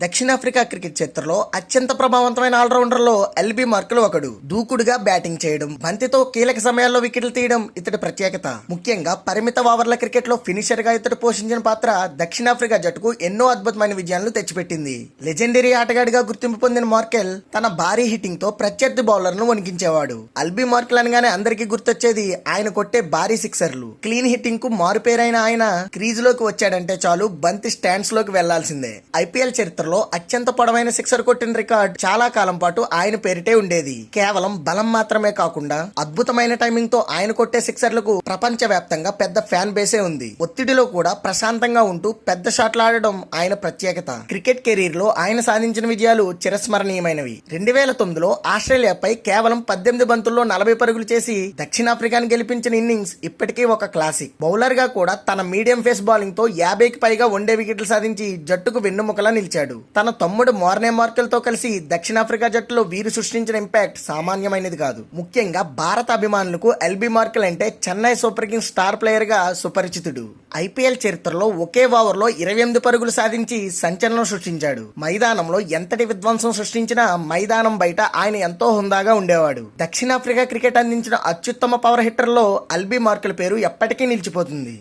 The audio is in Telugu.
దక్షిణాఫ్రికా క్రికెట్ చరిత్రలో అత్యంత ప్రభావవంతమైన ఆల్రౌండర్లో ఎల్బీ మార్కెల్ ఒకడు. దూకుడుగా బ్యాటింగ్ చేయడం, బంతితో కీలక సమయాల్లో వికెట్లు తీయడం ఇతడి ప్రత్యేకత. ముఖ్యంగా పరిమిత ఓవర్ల క్రికెట్ లో ఫినిషర్ గా ఇతడు పోషించిన పాత్ర దక్షిణాఫ్రికా జట్టుకు ఎన్నో అద్భుతమైన విజయాలను తెచ్చిపెట్టింది. లెజెండరీ ఆటగాడిగా గుర్తింపు పొందిన మార్కెల్ తన భారీ హిట్టింగ్ తో ప్రత్యర్థి బౌలర్లను వణికించేవాడు. ఎల్బీ మార్కెల్ అనగానే అందరికీ గుర్తొచ్చేది ఆయన కొట్టే భారీ సిక్సర్లు. క్లీన్ హిట్టింగ్ కు మారుపేరైన ఆయన క్రీజ్ లోకి వచ్చాడంటే చాలు బంతి స్టాండ్స్ లోకి వెళ్లాల్సిందే. ఐపీఎల్ చరిత్రలో అత్యంత పొడవైన సిక్సర్ కొట్టిన రికార్డ్ చాలా కాలం పాటు ఆయన పేరిటే ఉండేది. కేవలం బలం మాత్రమే కాకుండా అద్భుతమైన టైమింగ్ తో ఆయన కొట్టే సిక్సర్లకు ప్రపంచ వ్యాప్తంగా పెద్ద ఫ్యాన్ బేసే ఉంది. ఒత్తిడిలో కూడా ప్రశాంతంగా ఉంటూ పెద్ద షాట్లు ఆడడం ఆయన ప్రత్యేకత. క్రికెట్ కెరీర్ లో ఆయన సాధించిన విజయాలు చిరస్మరణీయమైనవి. 2009లో ఆస్ట్రేలియాపై కేవలం 18 బంతుల్లో 40 పరుగులు చేసి దక్షిణాఫ్రికాను గెలిపించిన ఇన్నింగ్స్ ఇప్పటికీ ఒక క్లాసిక్. బౌలర్ గా కూడా తన మీడియం ఫేస్ బౌలింగ్ తో 50కి పైగా వన్డే వికెట్లు సాధించి జట్టుకు వెన్నుముకలా నిలిచాడు. తన తమ్ముడు మోర్నే మార్కెల్ తో కలిసి దక్షిణాఫ్రికా జట్టులో వీరు సృష్టించిన ఇంపాక్ట్ సామాన్యమైనది కాదు. ముఖ్యంగా భారత అభిమానులకు ఎల్బీ మార్కెల్ అంటే Chennai super Kings star player గా సుపరిచితుడు. ఐపీఎల్ చరిత్రలో ఒకే ఓవర్లో 28 పరుగులు సాధించి సంచలనం సృష్టించాడు. మైదానంలో ఎంతటి విధ్వంసం సృష్టించినా మైదానం బయట ఆయన ఎంతో హుందాగా ఉండేవాడు. దక్షిణాఫ్రికా క్రికెట్ అందించిన అత్యుత్తమ పవర్ హిట్టర్ లో ఎల్బీ మార్కెల్ పేరు ఎప్పటికీ నిలిచిపోతుంది.